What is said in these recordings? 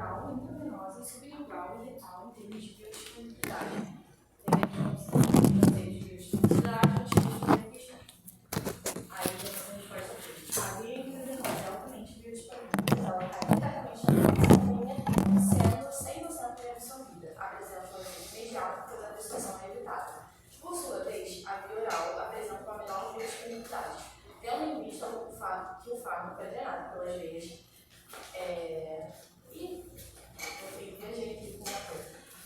oral, intravenosa, sublingual e retal em termos de biodisponibilidade. Tem de biodisponibilidade, aí a gente pode ter a via intravenosa é altamente biodisponível. Ela está internamente sendo 100% reabsorvida. Apresenta um efeito imediato, pois a destruição é evitada. Por sua vez, a via oral apresenta uma menor biodisponibilidade, tendo em vista que o fármaco é drenado pelas veias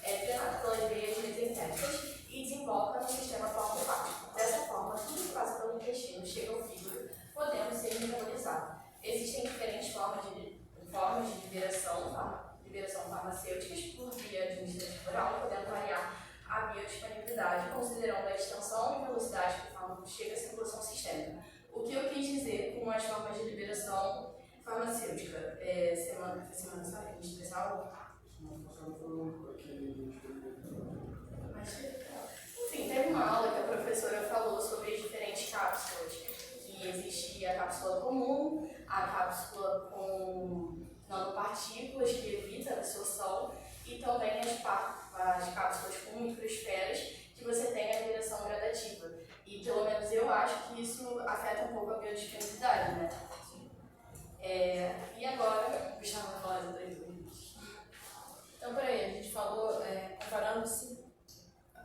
drenado pelas veias mesentéricas e desemboca no sistema pulmonar. Dessa forma, tudo que passa pelo intestino chega ao fígado, podendo ser metabolizado. Existem diferentes formas de liberação farmacêuticas por via administrativa oral, podendo variar a biodisponibilidade, considerando a extensão e velocidade que o fármaco chega à circulação sistêmica. O que eu quis dizer com as formas de liberação farmacêutica? Semana seguinte, pessoal? Enfim, teve uma aula que a professora falou sobre as diferentes cápsulas. Que existia a cápsula comum, a cápsula com nanopartículas, que evita a absorção, e também as cápsulas com microesferas, que você tem a liberação gradativa. E pelo menos eu acho que isso afeta um pouco a biodisponibilidade, né? E agora, Gustavo vai falar de 2 minutos. Então, peraí, a gente falou, comparando-se.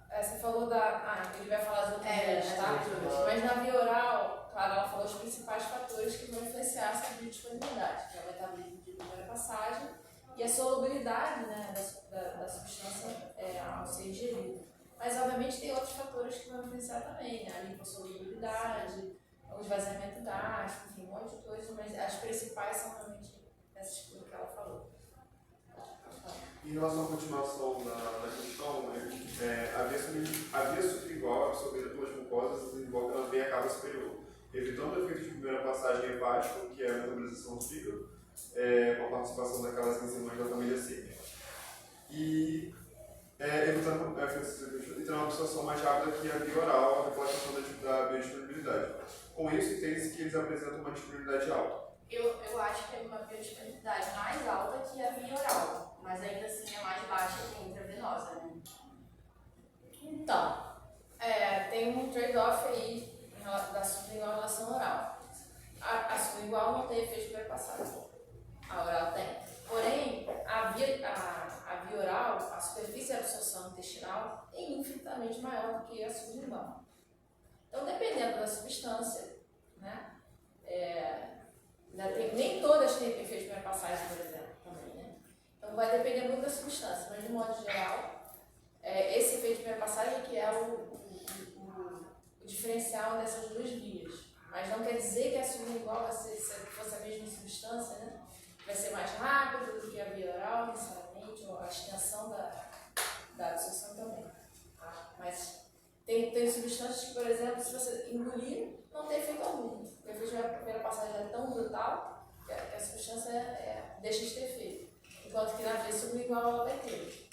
Você falou ele vai falar as outras vezes, tá? Mas na via oral, claro, ela falou os principais fatores que vão influenciar essa biodisponibilidade, que é o metabolismo de primeira passagem e a solubilidade, né, da substância ao ser ingerido. Mas, obviamente, tem outros fatores que vão influenciar também, né? A lipossolubilidade, o esvaziamento gástrico, enfim, um monte de coisas, mas as principais são realmente essas que ela falou. Em relação à continuação da questão, a via sublingual absorvida pelas mucosas desenvolve também a cava superior, evitando o efeito de primeira passagem hepático, que é a metabolização do fígado, com a participação daquelas enzimas da família C. E evitando uma absorção mais rápida que a via oral, a reflexão da biodisponibilidade. Com isso, entende-se que eles apresentam uma disponibilidade alta. Eu acho que é uma biodisponibilidade mais alta que a via oral, mas ainda assim é mais baixa que a intravenosa, né? Então, tem um trade-off aí da sublingual em relação à oral. A sublingual não tem efeito de primeira passagem, a oral tem. Porém, a via oral, a superfície de absorção intestinal é infinitamente maior do que a sublingual. Então, dependendo da substância, né? Nem todas têm efeito de primeira passagem, por exemplo, também, né? Então vai depender muito da substância, mas de modo geral, esse efeito de primeira passagem que é o diferencial dessas duas vias. Mas não quer dizer que a sublingual vai ser, se fosse a mesma substância, né? Vai ser mais rápido do que a via oral, necessariamente, ou a extensão da absorção também. Tá? Mas tem substâncias que, por exemplo, se você engolir, não tem efeito algum. O efeito de primeira passagem é tão brutal que a substância deixa de ter efeito. Enquanto que na via sublingual ela vai ter.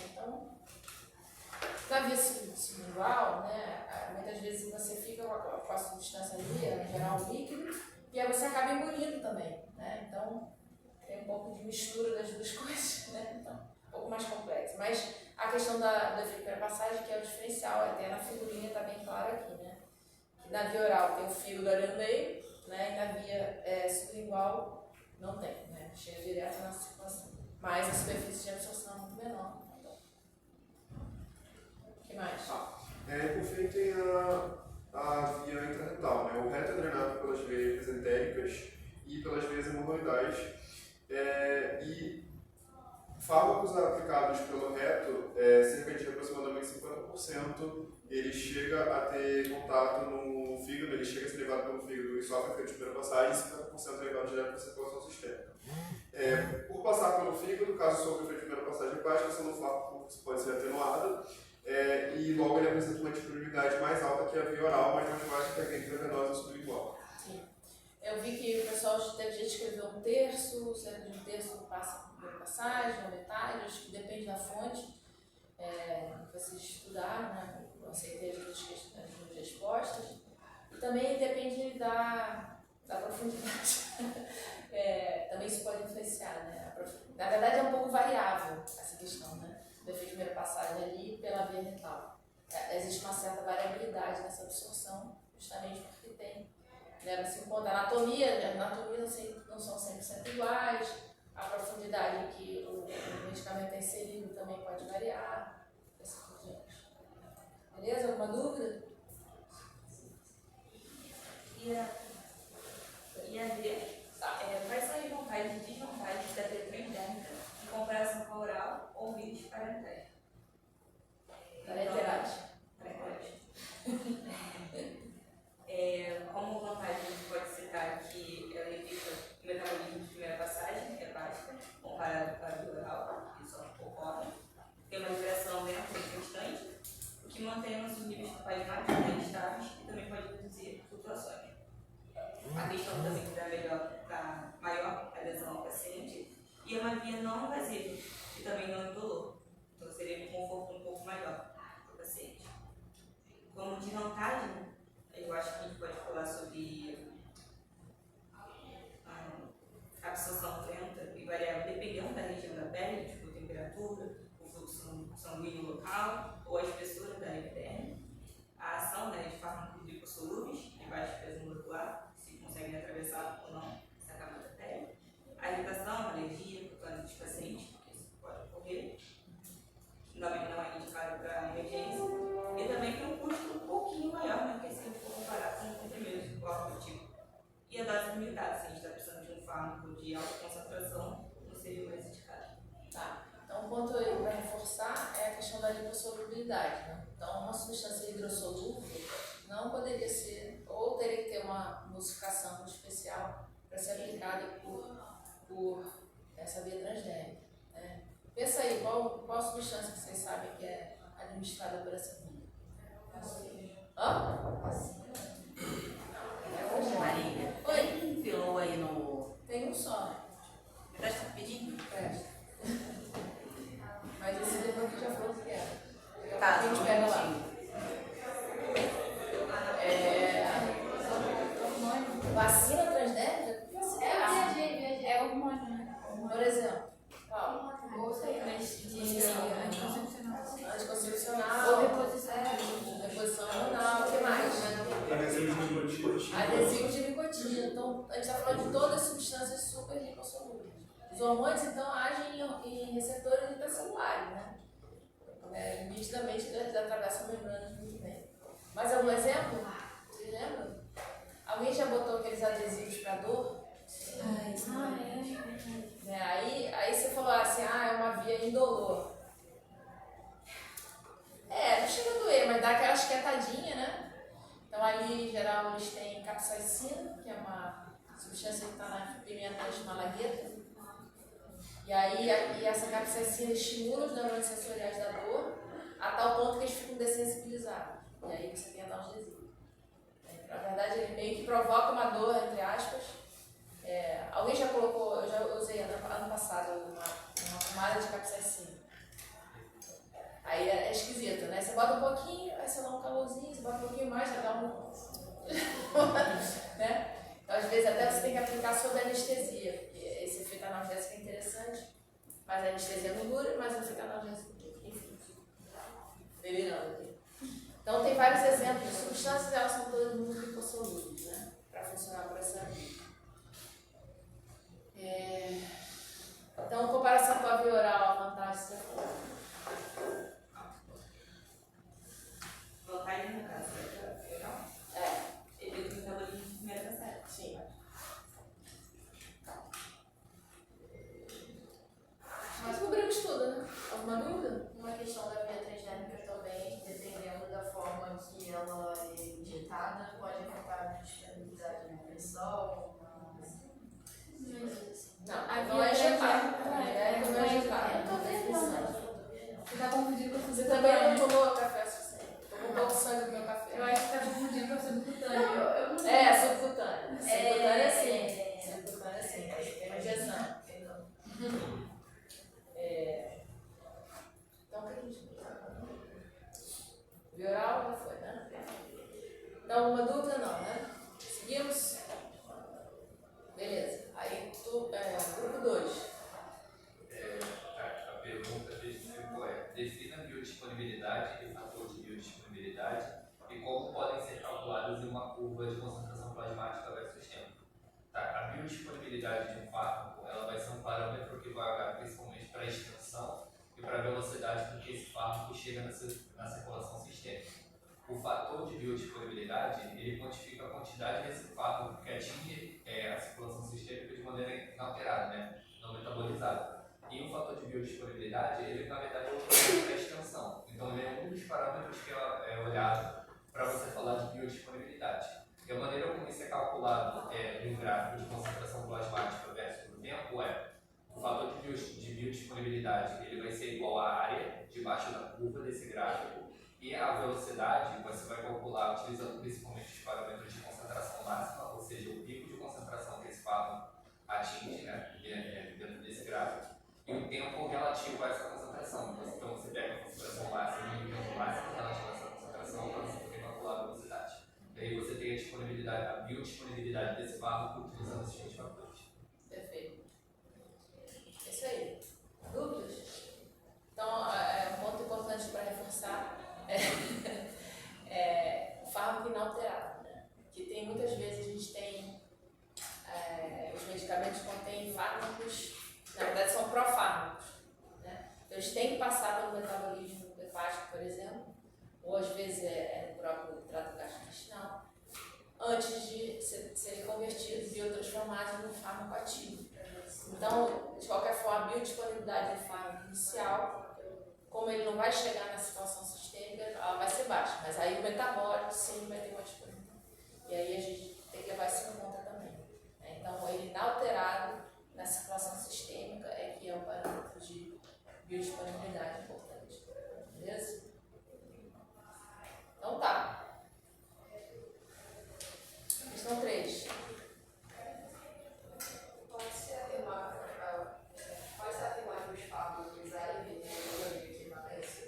Então, na via sublingual, né, muitas vezes você fica com a substância ali, em geral líquido, e aí você acaba engolindo também. Né? Então, tem um pouco de mistura das duas coisas, né? Então, um pouco mais complexo. Mas a questão do efeito de primeira passagem, que é o diferencial, até na figurinha está bem claro aqui, né? Que na via oral tem o fígado ali no meio, né? E na via sublingual não tem, né? Chega direto na circulação. Mas a superfície de absorção é muito menor. Então. O que mais? Por fim, tem a via intraretal, né? O reto é drenado pelas veias mesentéricas e pelas veias hemorroidais. E fármacos aplicados pelo reto, cerca de aproximadamente 50%, ele chega a ter contato no fígado, ele chega a ser levado pelo fígado e sofre efeito de primeira passagem, e 50% é levado direto para a circulação sistêmica. Por passar pelo fígado, caso sofra efeito de primeira passagem hepática, sendo um fármaco que pode ser atenuado, e logo ele apresenta uma disponibilidade mais alta que a via oral, mas mais baixa que a via intravenosa sublingual. Eu vi que o pessoal teve gente que escreveu 1/3, cerca de 1/3 passa por primeira passagem, ou metade, acho que depende da fonte. Vocês estudaram, né? Eu aceitei as duas respostas. E também depende da profundidade. Também isso pode influenciar, né? Na verdade é um pouco variável essa questão, né? Do efeito de primeira passagem ali pela via retal. Existe uma certa variabilidade nessa absorção, justamente porque tem, né, se encontra a anatomia não são 100% iguais, a profundidade que o medicamento é inserido também pode variar, assim por diante. Beleza? Alguma dúvida? E a ver quais são as vantagens e desvantagens da teletransdérmica em comparação com a oral ou vídeos parentais? Parenterais. Como vantagem, a gente pode citar que ela evita o metabolismo de primeira passagem, hepática, comparado com a via oral, que só ocorre. Tem uma liberação lenta e constante, o que mantém nossos níveis plasmáticos estáveis e também pode reduzir flutuações. A questão também que dá maior adesão ao paciente, e é uma via não invasiva e também não indolor. Então seria um conforto um pouco maior para o paciente. Como desvantagem, eu acho que a gente pode falar sobre a absorção lenta e variável dependendo da região da pele, tipo temperatura, o fluxo sanguíneo local ou a espessura da epiderme, a ação de fármacos lipossolúveis de baixo peso molecular, se conseguem atravessar ou não essa camada da pele, a irritação, a alergia, cutânea dos pacientes, porque isso pode ocorrer, não é indicado para emergência, e também tem um custo um pouquinho maior, né, porque se a gente for comparar com o primeiro órgão tipo. E a dose limitada, se a gente está precisando de um fármaco de alta concentração, não seria o mais indicado. Tá. Então, um ponto aí para reforçar é a questão da lipossolubilidade, né? Então, uma substância hidrossolúvel não poderia ser, ou teria que ter uma emulsificação especial para ser aplicada por essa via transdérmica, né? Pensa aí, qual substância que vocês sabem que é administrada por essa via? Marília, Oi? enfilou aí no. Tem um só. Presta rapidinho? Presta. Mas esse depois que já falou que era. Tá, A gente pega lá. Vacina transdérmica? É hormônio, né? Por exemplo, qual? Anticoncepcional, Ou reposição. reposição hormonal, o que mais? Adesivo de nicotina. Então, a gente está falando de todas as substâncias super lipossolúveis. Os hormônios, então, agem em receptores intracelulares, né? Nitidamente, atravessam membranas muito bem. Mais algum exemplo? Vocês lembram? Alguém já botou aqueles adesivos para dor? Aí você falou assim, é uma via indolor. Não chega a doer, mas dá aquela esquentadinha, né? Então ali, em geral, eles têm capsaicina, que é uma substância que está na pimenta de malagueta. E aí essa capsaicina estimula os neurônios sensoriais da dor, a tal ponto que eles ficam dessensibilizados. E aí você tem analgesia. Na verdade, ele meio que provoca uma dor, entre aspas. Alguém já colocou, eu já usei ano passado uma pomada de capsaicina. Aí é esquisito, né? Você bota um pouquinho, aí você dá um calorzinho, você bota um pouquinho mais, já dá um... né? Então, às vezes, até você tem que aplicar sob anestesia, porque esse efeito analgésico é interessante, mas a anestesia não dura, mas o efeito analgésico dura. Enfim, delirando aqui. Então, tem vários exemplos de substâncias, elas são todas muito lipossolúveis, né? Para funcionar por essa via. Então, comparação com a via oral, a vantagem você falou. Vantagem no caso da oral? Evita o metabolismo de primeira passagem. Sim. Mas cobrimos tudo, né? Alguma dúvida? Uma questão da via transgênica também, dependendo da forma que ela é injetada, pode afetar a disponibilidade de pressão. Não é injetado. Não é injetado. Você tá confundindo com a Você também não tomou café suficiente. Tomou um pouco de sangue do meu café. Eu acho que tá confundindo com a subcutânea. Subcutânea. Subcutânea sim. Subcutânea sim. É injeção. Então, o que a gente via oral já foi, né? Então, alguma dúvida não, né? Seguimos? extensão e para a velocidade com que esse fármaco chega na circulação sistêmica. O fator de biodisponibilidade, ele quantifica a quantidade desse fármaco que atinge a circulação sistêmica de maneira inalterada, né? Não metabolizada. E o fator de biodisponibilidade, ele na verdade é o fator da extensão. Então ele é um dos parâmetros que é olhado para você falar de biodisponibilidade. E a maneira como isso é calculado em um gráfico de concentração plasmática versus o tempo o fator de biodisponibilidade, ele vai ser igual à área debaixo da curva desse gráfico, e a velocidade você vai calcular utilizando principalmente os parâmetros de concentração máxima, ou seja, o pico de concentração que esse fármaco atinge, né, dentro desse gráfico, e o tempo relativo a essa concentração. Então você pega a concentração máxima e o tempo máximo relativo a essa concentração para você poder calcular a velocidade. E aí você tem a disponibilidade, a biodisponibilidade desse fármaco utilizando esses dois fatores. Perfeito. É isso aí. Dúvidas? Então, um ponto importante para reforçar o fármaco inalterado, né? Que tem muitas vezes a gente tem os medicamentos contêm fármacos, na verdade são profármacos, né? Então eles têm que passar pelo metabolismo hepático, por exemplo, ou às vezes no próprio trato gastrointestinal, antes de serem convertidos, biotransformados no fármaco ativo. Então, de qualquer forma, a biodisponibilidade do fármaco inicial, como ele não vai chegar na situação sistêmica, ela vai ser baixa, mas aí o metabólico sim vai ter uma disponibilidade. E aí a gente tem que levar isso em conta também. Então, ele inalterado na circulação sistêmica é que é um parâmetro de biodisponibilidade importante. Beleza? Então tá. Questão 3. Pode ser atenuar os fármacos A e B de equivalência?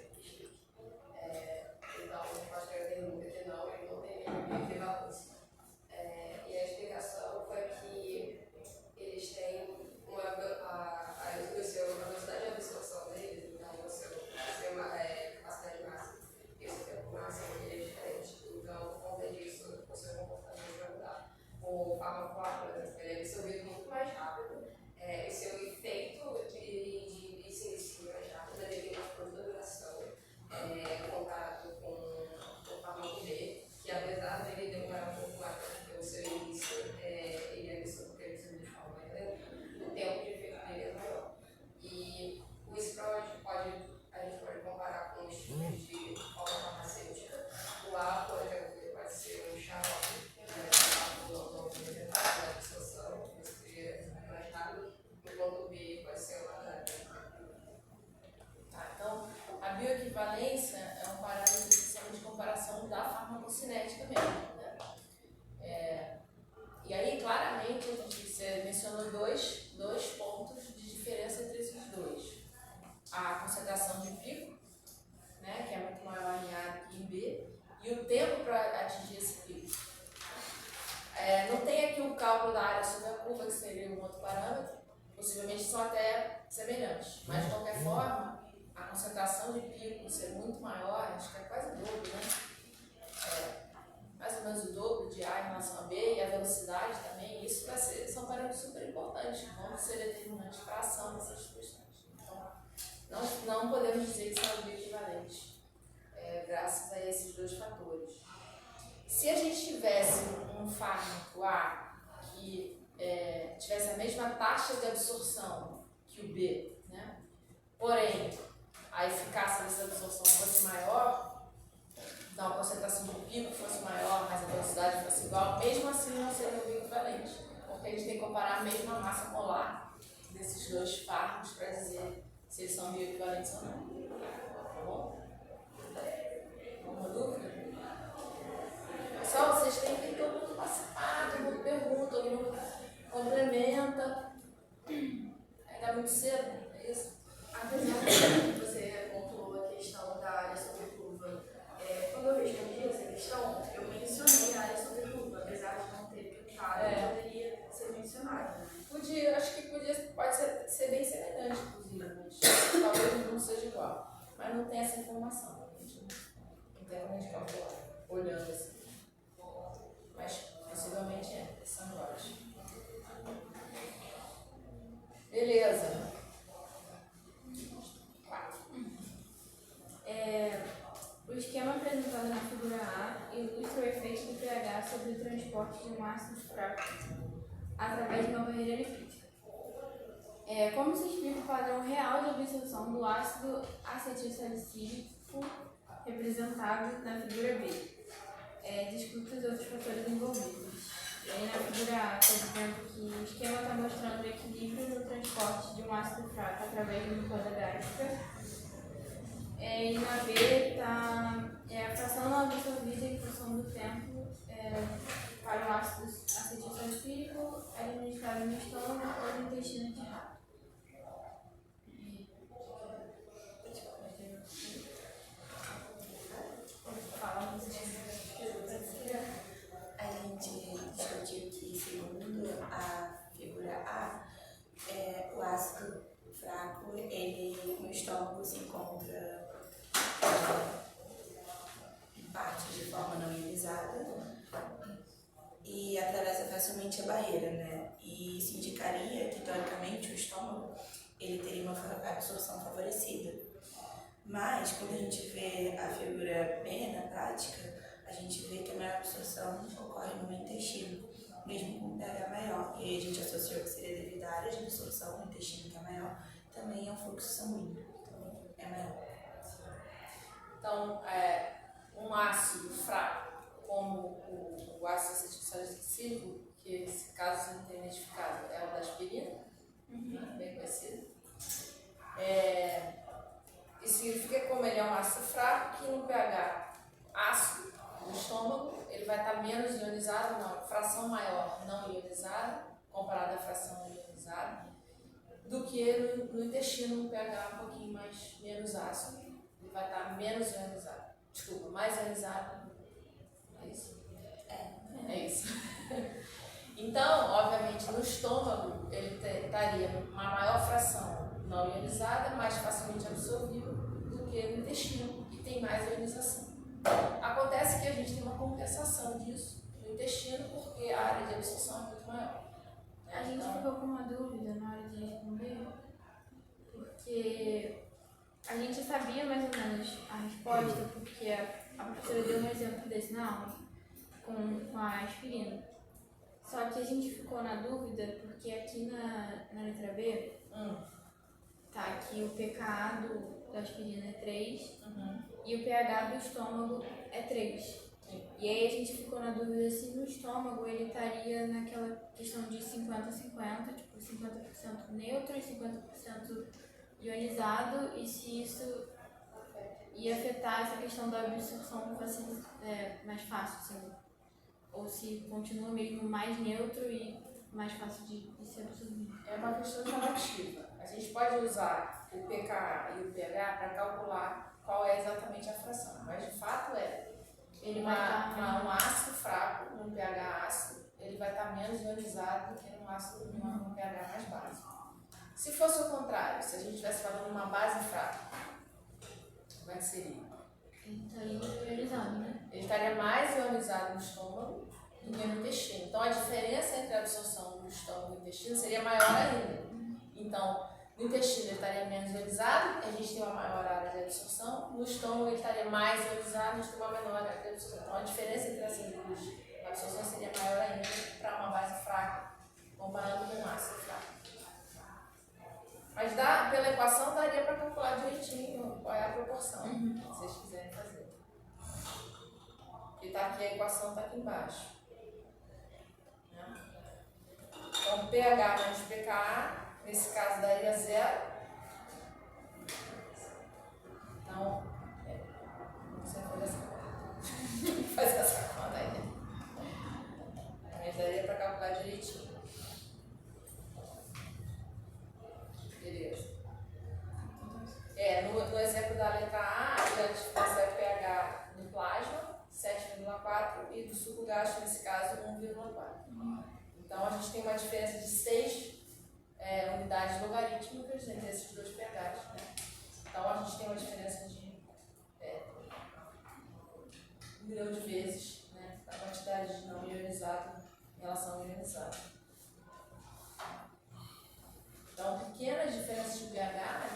Então, pode ter a pergunta que não, ele não tem nenhuma equivalência. E a explicação foi que eles têm a velocidade de absorção deles, então o seu capacidade máxima e o seu tempo máximo ele é diferente. Então, por conta disso, o seu comportamento vai mudar. O fármaco A, por exemplo, ele é absorvido muito mais rápido, o seu efeito de se inicia mais rápido, devido à curta duração, comparado com o fármaco B, que apesar dele demorar um pouco mais para ter o seu início, ele é absorvido de forma mais lenta, o tempo de efeito dele é maior. E o SPROD a gente pode comparar com os tipos de forma farmacêutica. O A, por exemplo, ele pode ser um xarope, da absorção, que seria mais rápido, enquanto o B pode ser uma droga. Então, a bioequivalência é um parâmetro de comparação da farmacocinética mesmo, né? E aí, claramente, você mencionou dois pontos de diferença entre esses dois. A concentração de pico, né, que é muito maior em A do que em B, e o tempo para atingir esse pico. Não tem aqui o cálculo da área sobre a curva, que seria um outro parâmetro, possivelmente são até semelhantes, mas de qualquer forma, a concentração de pico ser muito maior, acho que é quase o dobro, né? Mais ou menos o dobro de A em relação a B, e a velocidade também, isso são parâmetros super importantes, que vão ser determinantes para a ação dessas substâncias. Então, não podemos dizer que são bioequivalentes, graças a esses dois fatores. Se a gente tivesse um fármaco A que tivesse a mesma taxa de absorção que o B, né? Porém, a eficácia dessa absorção fosse maior, então a concentração de pico fosse maior, mas a velocidade fosse igual, mesmo assim não seria bioequivalente, porque a gente tem que comparar a mesma massa molar desses dois fármacos para dizer se eles são bioequivalentes ou não. Tá bom? Alguma dúvida? Pessoal, vocês têm que todo mundo participar, todo mundo pergunta, todo mundo complementa. Ainda é muito cedo, é isso? Apesar de você pontuou a questão da área sobre curva, quando eu respondi essa questão, eu mencionei a área sobre curva, apesar de não ter clicado, poderia ser mencionado. Podia, acho que pode ser bem semelhante, inclusive, mas talvez não seja igual. Mas não tem essa informação, a gente não tem como a gente calcular, olhando assim. Mas possivelmente são iguais. Beleza. transporte de um ácido fraco através de uma barreira lipídica. Como se explica o padrão real de absorção do ácido acetilsalicílico representado na figura B? Discuta os outros fatores envolvidos. E aí na figura A está dizendo que o esquema está mostrando o equilíbrio no transporte de um ácido fraco através de uma glucose gástrica. E na B está a fração não absorvida em função do tempo para o ácido acetilsalicílico administrado no estômago ou no intestino de rato. A gente discutiu que, segundo a figura A, o ácido fraco, ele no estômago se encontra em parte de forma não ionizada e atravessa facilmente a barreira, né? E isso indicaria que, teoricamente, o estômago ele teria uma absorção favorecida. Mas, quando a gente vê a figura B na prática, a gente vê que a maior absorção ocorre no intestino, mesmo com um pH maior. E aí a gente associou que seria devido à área de absorção no intestino, que é maior, também é um fluxo sanguíneo, então é maior. Então, um ácido fraco, como o ácido acetilsalicílico, que esse caso você não tem identificado, é o da aspirina, bem conhecido. Isso significa que, como ele é um ácido fraco, que no pH ácido do estômago, ele vai estar menos ionizado, uma fração maior não ionizada, comparada à fração ionizada, do que no intestino, no pH um pouquinho menos ácido. Ele vai estar menos ionizado. Desculpa, mais ionizado. É isso? É isso. Então, obviamente, no estômago, ele estaria uma maior fração não ionizada, mais facilmente absorvível do que no intestino, que tem mais ionização. Acontece que a gente tem uma compensação disso no intestino, porque a área de absorção é muito maior. A gente ficou com uma dúvida na hora de responder, porque a gente sabia mais ou menos a resposta, porque a professora deu um exemplo desse na aula, com a aspirina. Só que a gente ficou na dúvida, porque aqui na letra B, tá que o pKa da aspirina é 3 e o pH do estômago é 3. E aí a gente ficou na dúvida se no estômago ele estaria naquela questão de 50-50, tipo 50% neutro e 50% ionizado, e se isso ia afetar essa questão da absorção mais fácil, assim, ou se continua mesmo mais neutro e mais fácil de ser absorvido. É uma questão relativa. A gente pode usar o pKa e o pH para calcular qual é exatamente a fração, mas de fato Ele vai estar um ácido fraco, num pH ácido, ele vai estar menos ionizado do que num pH mais básico. Se fosse o contrário, se a gente estivesse falando uma base fraca, como é que seria? Ele estaria ionizado, né? Ele estaria mais ionizado no estômago do que no intestino. Então, a diferença entre a absorção do estômago e do intestino seria maior ainda. Então, no intestino ele estaria menos ionizado, a gente tem uma maior área de absorção. No estômago ele estaria mais ionizado, a gente tem uma menor área de absorção. Então, a diferença entre essas duas absorções seria maior ainda para uma base fraca, comparando com um ácido fraco. Mas pela equação daria para calcular direitinho qual é a proporção, se vocês quiserem fazer. Porque tá aqui, a equação está aqui embaixo. Então, pH menos pKa, nesse caso daria 0. Então, não sei fazer essa conta. Fazer essa conta aí. Mas daria para calcular direitinho. Beleza. No exemplo da letra A, a gente percebe pH do plasma, 7,4, e do suco gástrico, nesse caso, 1,4. Então, a gente tem uma diferença de 6 unidades logarítmicas entre esses dois pHs, né? Então, a gente tem uma diferença de 1 milhão de vezes, né, a quantidade de não ionizado em relação ao ionizado. Então, pequenas diferenças de pH,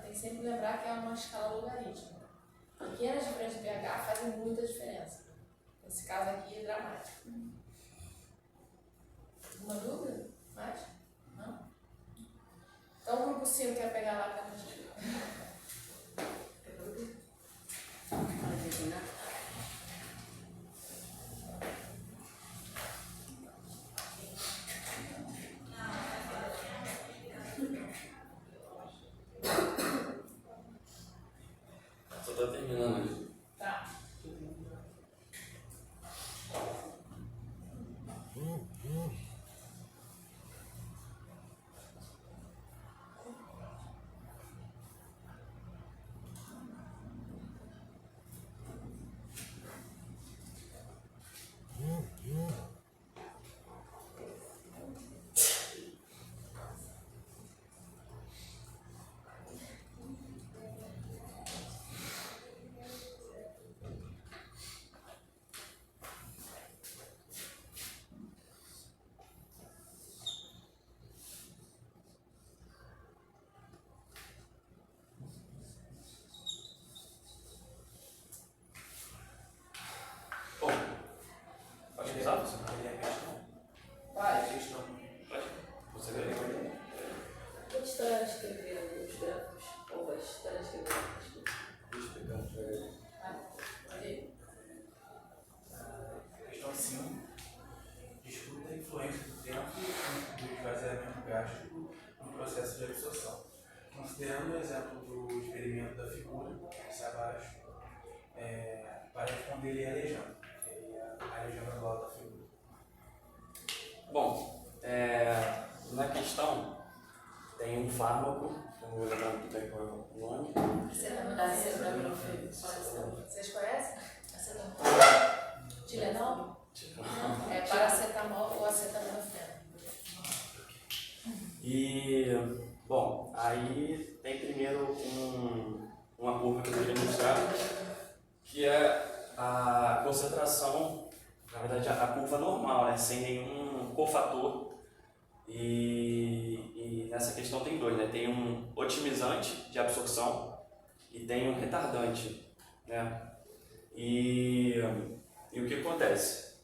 tem que sempre lembrar que é uma escala logarítmica. Pequenas diferenças de pH fazem muita diferença. Nesse caso aqui é dramático. Alguma dúvida? Mais? Não? Então o grupo 5 quer pegar lá para a gente. Só tá terminando ali. Tá. Bom, pode começar? Você não queria a questão? Vai. Questão. Pode. Você quer ler? Vou estar escrevendo os gráficos. Ou vai estar escrevendo. Deixa eu pegar devagar. Ali. Questão 5. Discuta a influência do tempo e do esvaziamento gástrico no processo de absorção. Considerando o exemplo do experimento da figura, que está abaixo, para responder ele arejando. Arejando do lado da figura. Bom, na questão tem um fármaco, eu não vou lembrar muito bem qual é o nome. Acetaminofeno. Vocês conhecem? Tilenol? É paracetamol ou acetaminofeno. E, bom, aí tem primeiro uma curva que eu queria mostrar, que é a concentração, na verdade a curva normal, né, sem nenhum cofator. E nessa questão tem dois, né? Tem um otimizante de absorção e tem um retardante, né? E o que acontece?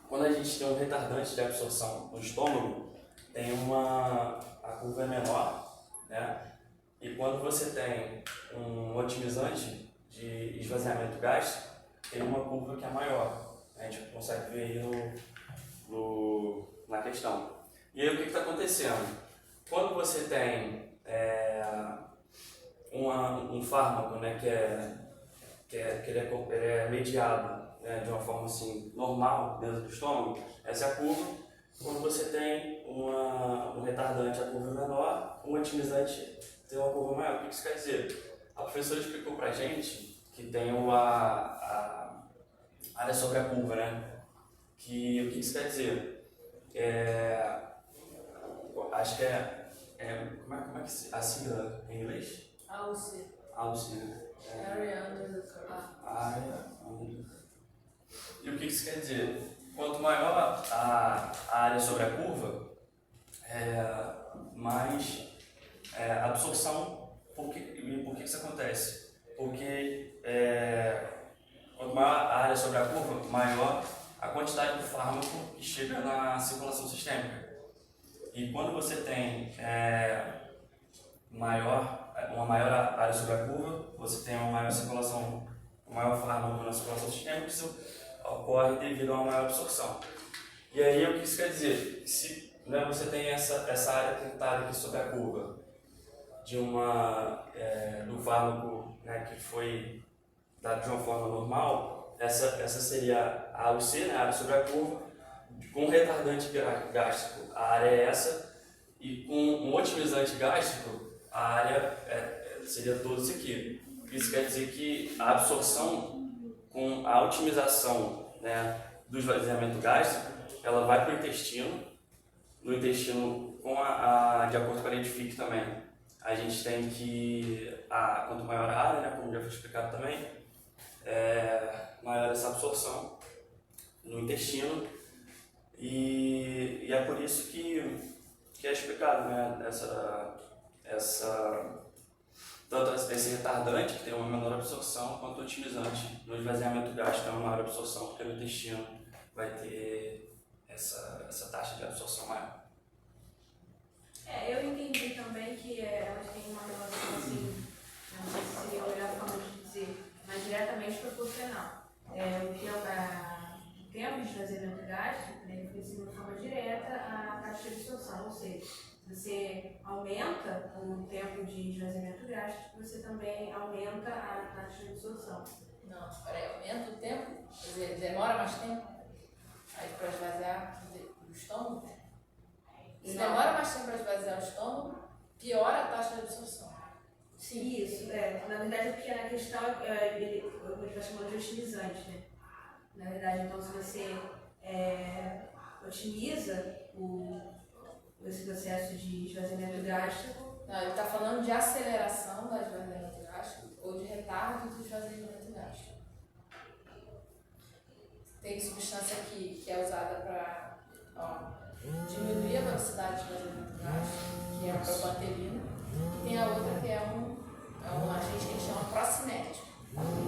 Quando a gente tem um retardante de absorção no estômago, tem a curva é menor, né? E quando você tem um otimizante de esvaziamento gástrico, tem uma curva que é maior. A gente consegue ver aí na questão. E aí o que está acontecendo? Quando você tem um fármaco, né, que ele é mediado, né, de uma forma assim, normal dentro do estômago, essa é a curva. Quando você tem um retardante, a curva é menor, um otimizante tem uma curva maior. O que isso quer dizer? A professora explicou pra gente que tem a área sobre a curva, né? O que isso quer dizer? Acho que como é que a sigla em inglês? AUC. AUC, né? Area under the curve. Área under. E o que isso quer dizer? Quanto maior a área sobre a curva, mais absorção. Por que isso acontece? Porque quanto maior a área sobre a curva, maior a quantidade do fármaco que chega na circulação sistêmica. E quando você tem uma maior área sobre a curva, você tem uma maior circulação, um maior fármaco na circulação sistêmica, isso ocorre devido a uma maior absorção. E aí o que isso quer dizer? Se você tem essa área tentada aqui sobre a curva do fármaco, né, que foi dado de uma forma normal, essa seria a AUC, né, a área sobre a curva, com retardante gástrico, a área é essa, e com um otimizante gástrico, a área seria todo isso aqui. Isso quer dizer que a absorção com a otimização, né, do esvaziamento gástrico, ela vai para o intestino, no intestino, de acordo com a lei de Fick também. A gente tem que, quanto maior a área, né, como já foi explicado também, maior essa absorção no intestino, e é por isso que é explicado, né, tanto esse retardante, que tem uma menor absorção, quanto o otimizante no esvaziamento gástrico tem uma maior absorção, porque no intestino vai ter essa taxa de absorção maior. Eu entendi também que elas têm uma relação assim, não sei se seria a melhor forma de dizer, mas diretamente proporcional. O tempo de esvaziamento gástrico influencia de forma direta a taxa de absorção, ou seja, se você aumenta o tempo de esvaziamento gástrico, você também aumenta a taxa de absorção. Não, peraí, aumenta o tempo? Quer dizer, demora mais tempo? Aí para esvaziar o estômago? Se demora mais tempo para esvaziar o estômago, piora a taxa de absorção. Sim, isso. Na verdade, porque na questão ele está chamando de otimizante, né? Na verdade, então, se você otimiza esse processo de esvaziamento gástrico. Não, ele está falando de aceleração do esvaziamento gástrico ou de retardo do esvaziamento gástrico. Tem substância aqui que é usada para diminuir a velocidade do esvaziamento gástrico, que é a propantelina, e tem a outra que é um agente que a gente chama procinético,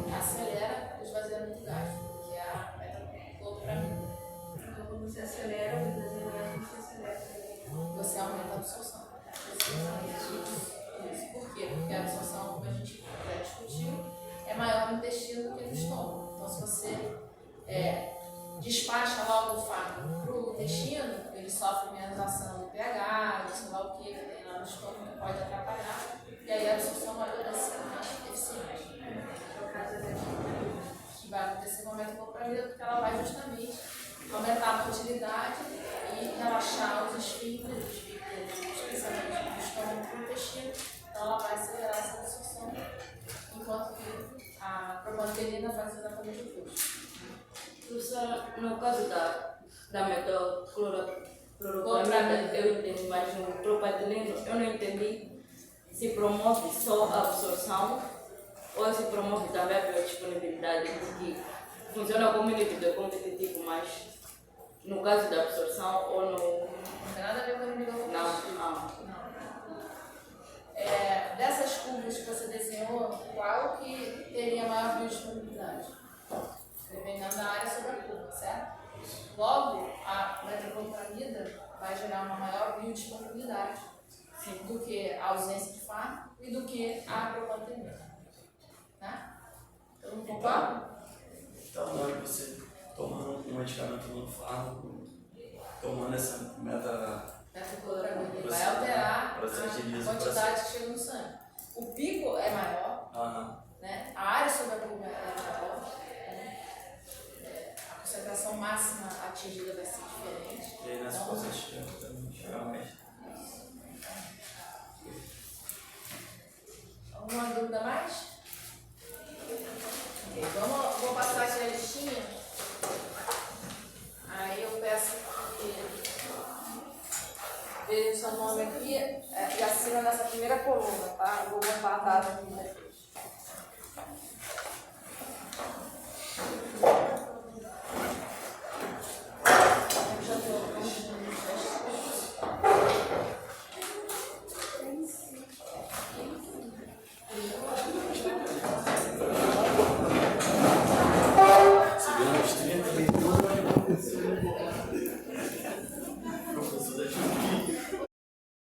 que acelera o esvaziamento gástrico, que é a metoclopramida. Então, quando você acelera o esvaziamento, você aumenta a absorção. Isso. Por quê? Porque a absorção, como a gente já discutiu, é maior no intestino do que no estômago. Então, se você despacha logo o fármaco para o intestino, ele sofre menos ação do pH, de sei lá o que tem lá no estômago, que pode atrapalhar, e aí a absorção vai ser mais eficiente. no caso Que vai acontecer no momento comprimida, porque ela vai justamente aumentar a motilidade e relaxar os esfíncteres, especialmente do estômago para o intestino, então ela vai acelerar essa absorção, enquanto que a propantelina faz exatamente o oposto. No caso da metoclopramida, eu entendi, mas no propantelino eu não entendi se promove só a absorção ou se promove também a biodisponibilidade, porque funciona como inibidor competitivo, mas no caso da absorção ou no... Não tem nada a ver com o inibidor competitivo. Não. Dessas curvas que você desenhou, qual que teria maior biodisponibilidade? Dependendo da área sobre a curva, certo? Logo, a metoclopramida vai gerar uma maior biodisponibilidade do que a ausência de fármaco e do que a propantelina. Né? Então, concordo? Então, na hora que você tomando um medicamento no fármaco, tomando essa Metoclopramida vai alterar a quantidade que chega no sangue. O pico é maior, né? A área sobre a curva é maior, né? A concentração máxima atingida vai ser diferente. E aí nas costas chega mais. Alguma dúvida mais? Ok, vou passar aqui a listinha. Aí eu peço que veja o seu nome aqui e assina nessa primeira coluna, tá? Eu vou botar a data aqui depois.